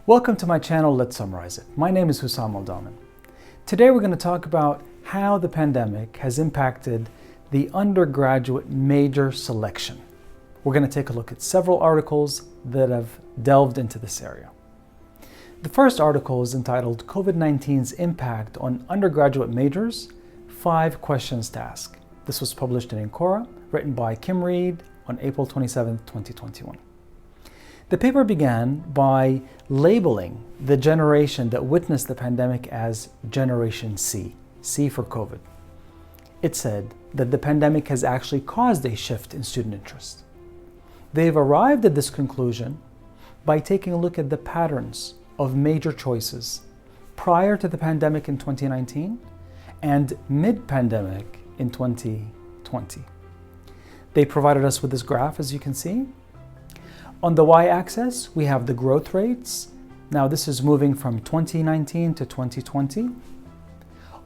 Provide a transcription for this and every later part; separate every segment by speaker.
Speaker 1: Welcome to my channel, Let's Summarize It. My name is Hussam Al-Daman. Today we're going to talk about how the pandemic has impacted the undergraduate major selection. We're going to take a look at several articles that have delved into this area. The first article is entitled COVID-19's Impact on Undergraduate Majors, 5 Questions to Ask. This was published in Ancora, written by Kim Reed on April 27, 2021. The paper began by labeling the generation that witnessed the pandemic as Generation C, C for COVID. It said that the pandemic has actually caused a shift in student interest. They've arrived at this conclusion by taking a look at the patterns of major choices prior to the pandemic in 2019 and mid-pandemic in 2020. They provided us with this graph, as you can see. On the y-axis, we have the growth rates. Now this is moving from 2019 to 2020.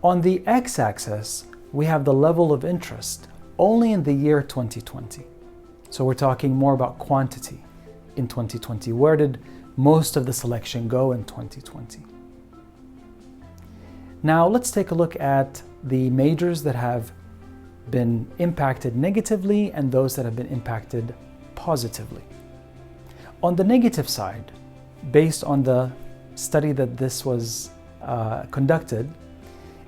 Speaker 1: On the x-axis, we have the level of interest only in the year 2020. So we're talking more about quantity in 2020. Where did most of the selection go in 2020? Now let's take a look at the majors that have been impacted negatively and those that have been impacted positively. On the negative side, based on the study that this was conducted,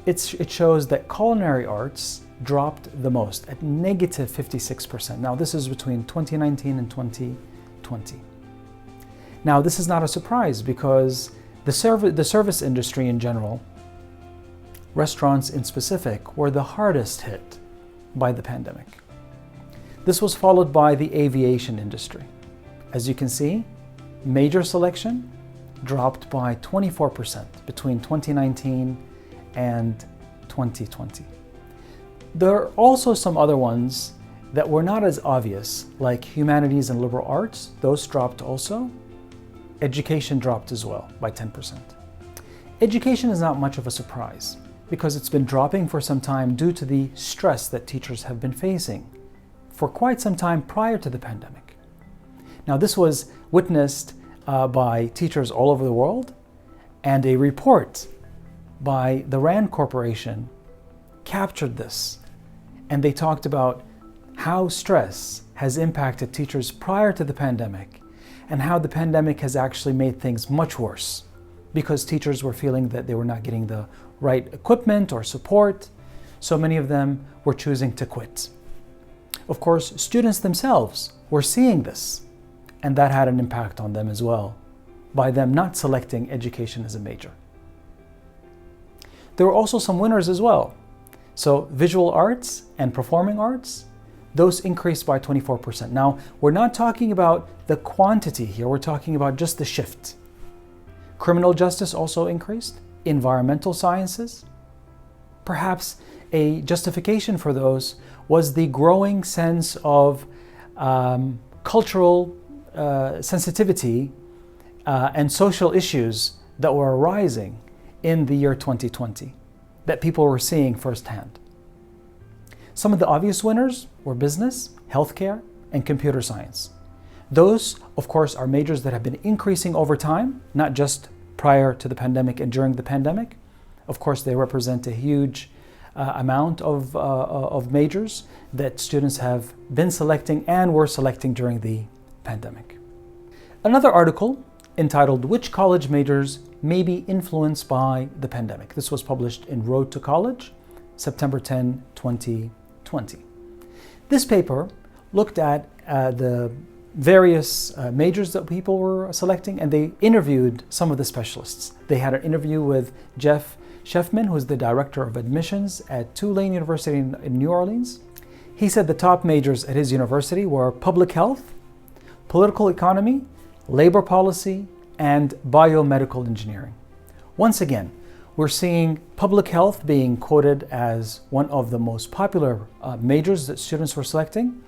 Speaker 1: it shows that culinary arts dropped the most at negative 56%. Now this is between 2019 and 2020. Now this is not a surprise because the service industry in general, restaurants in specific, were the hardest hit by the pandemic. This was followed by the aviation industry. As you can see, major selection dropped by 24% between 2019 and 2020. There are also some other ones that were not as obvious, like humanities and liberal arts. Those dropped also. Education dropped as well by 10%. Education is not much of a surprise because it's been dropping for some time due to the stress that teachers have been facing for quite some time prior to the pandemic. Now, this was witnessed by teachers all over the world, and a report by the RAND Corporation captured this, and they talked about how stress has impacted teachers prior to the pandemic and how the pandemic has actually made things much worse because teachers were feeling that they were not getting the right equipment or support, so many of them were choosing to quit. Of course, students themselves were seeing this, and that had an impact on them as well, by them not selecting education as a major. There were also some winners as well. So visual arts and performing arts, those increased by 24%. Now, we're not talking about the quantity here, we're talking about just the shift. Criminal justice also increased, environmental sciences. Perhaps a justification for those was the growing sense of cultural sensitivity and social issues that were arising in the year 2020 that people were seeing firsthand. Some of the obvious winners were business, healthcare, and computer science. Those, of course, are majors that have been increasing over time, not just prior to the pandemic and during the pandemic. Of course, they represent a huge amount of majors that students have been selecting and were selecting during the pandemic. Another article entitled Which College Majors May Be Influenced by the Pandemic. This was published in Road to College, September 10, 2020. This paper looked at the various majors that people were selecting, and they interviewed some of the specialists. They had an interview with Jeff Sheffman, who's the director of admissions at Tulane University in New Orleans. He said the top majors at his university were public health, political economy, labor policy, and biomedical engineering. Once again, we're seeing public health being quoted as one of the most popular majors that students were selecting.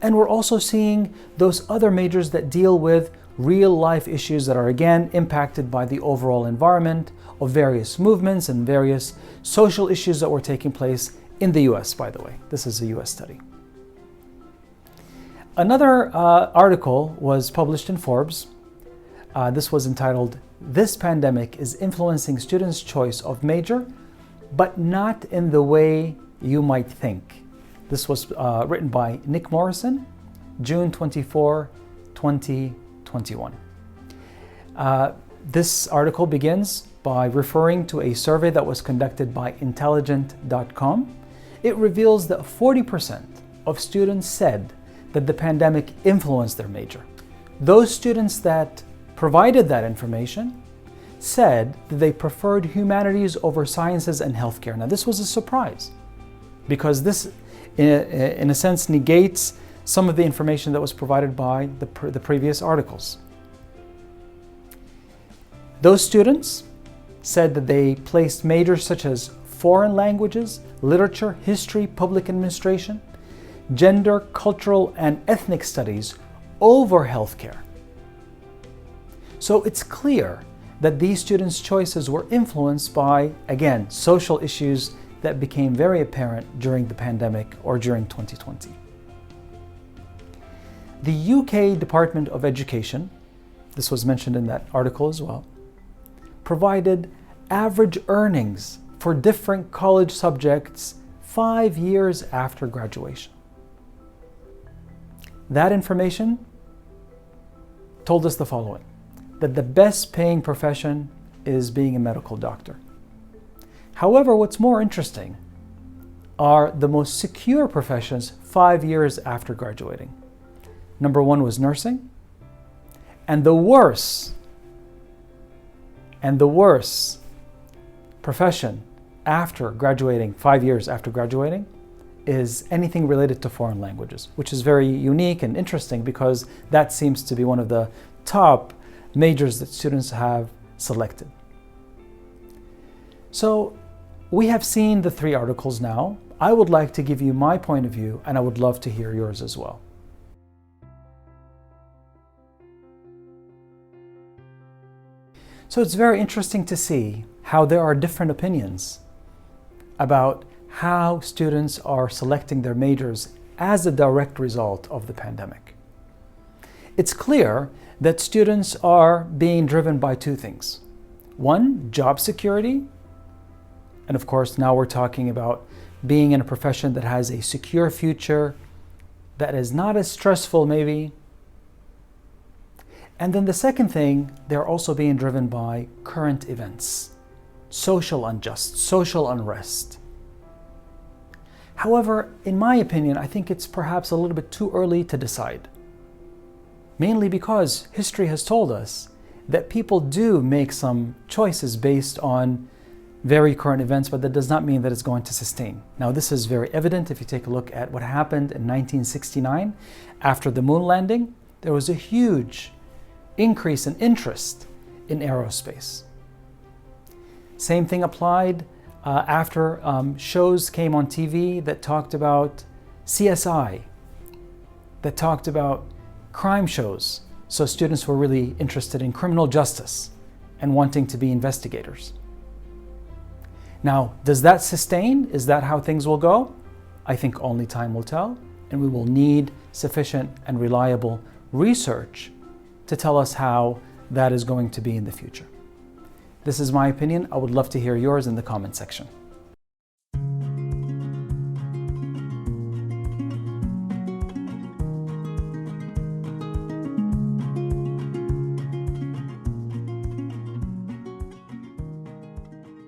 Speaker 1: And we're also seeing those other majors that deal with real life issues that are again impacted by the overall environment of various movements and various social issues that were taking place in the US, by the way. This is a US study. Another article was published in Forbes. This was entitled this pandemic is influencing students' choice of major, but not in the way you might think. This was written by Nick Morrison, June 24, 2021. This article begins by referring to a survey that was conducted by intelligent.com. It reveals that 40% of students said that the pandemic influenced their major. Those students that provided that information said that they preferred humanities over sciences and healthcare. Now, this was a surprise because this, in a sense, negates some of the information that was provided by the previous articles. Those students said that they placed majors such as foreign languages, literature, history, public administration, gender, cultural, and ethnic studies over healthcare. So it's clear that these students' choices were influenced by, again, social issues that became very apparent during the pandemic or during 2020. The UK Department of Education, this was mentioned in that article as well, provided average earnings for different college subjects 5 years after graduation. That information told us the following, that the best paying profession is being a medical doctor. However, what's more interesting are the most secure professions 5 years after graduating. Number one was nursing, and the worst profession after graduating, 5 years after graduating, is anything related to foreign languages, which is very unique and interesting because that seems to be one of the top majors that students have selected. So we have seen the three articles now. I would like to give you my point of view, and I would love to hear yours as well. So it's very interesting to see how there are different opinions about how students are selecting their majors as a direct result of the pandemic. It's clear that students are being driven by two things. One, job security. And of course, now we're talking about being in a profession that has a secure future, that is not as stressful maybe. And then the second thing, they're also being driven by current events, social unrest. However, in my opinion, I think it's perhaps a little bit too early to decide. Mainly because history has told us that people do make some choices based on very current events, but that does not mean that it's going to sustain. Now, this is very evident if you take a look at what happened in 1969 after the moon landing. There was a huge increase in interest in aerospace. Same thing applied after shows came on TV that talked about CSI, that talked about crime shows. So students were really interested in criminal justice and wanting to be investigators. Now, does that sustain? Is that how things will go? I think only time will tell, and we will need sufficient and reliable research to tell us how that is going to be in the future. This is my opinion. I would love to hear yours in the comment section.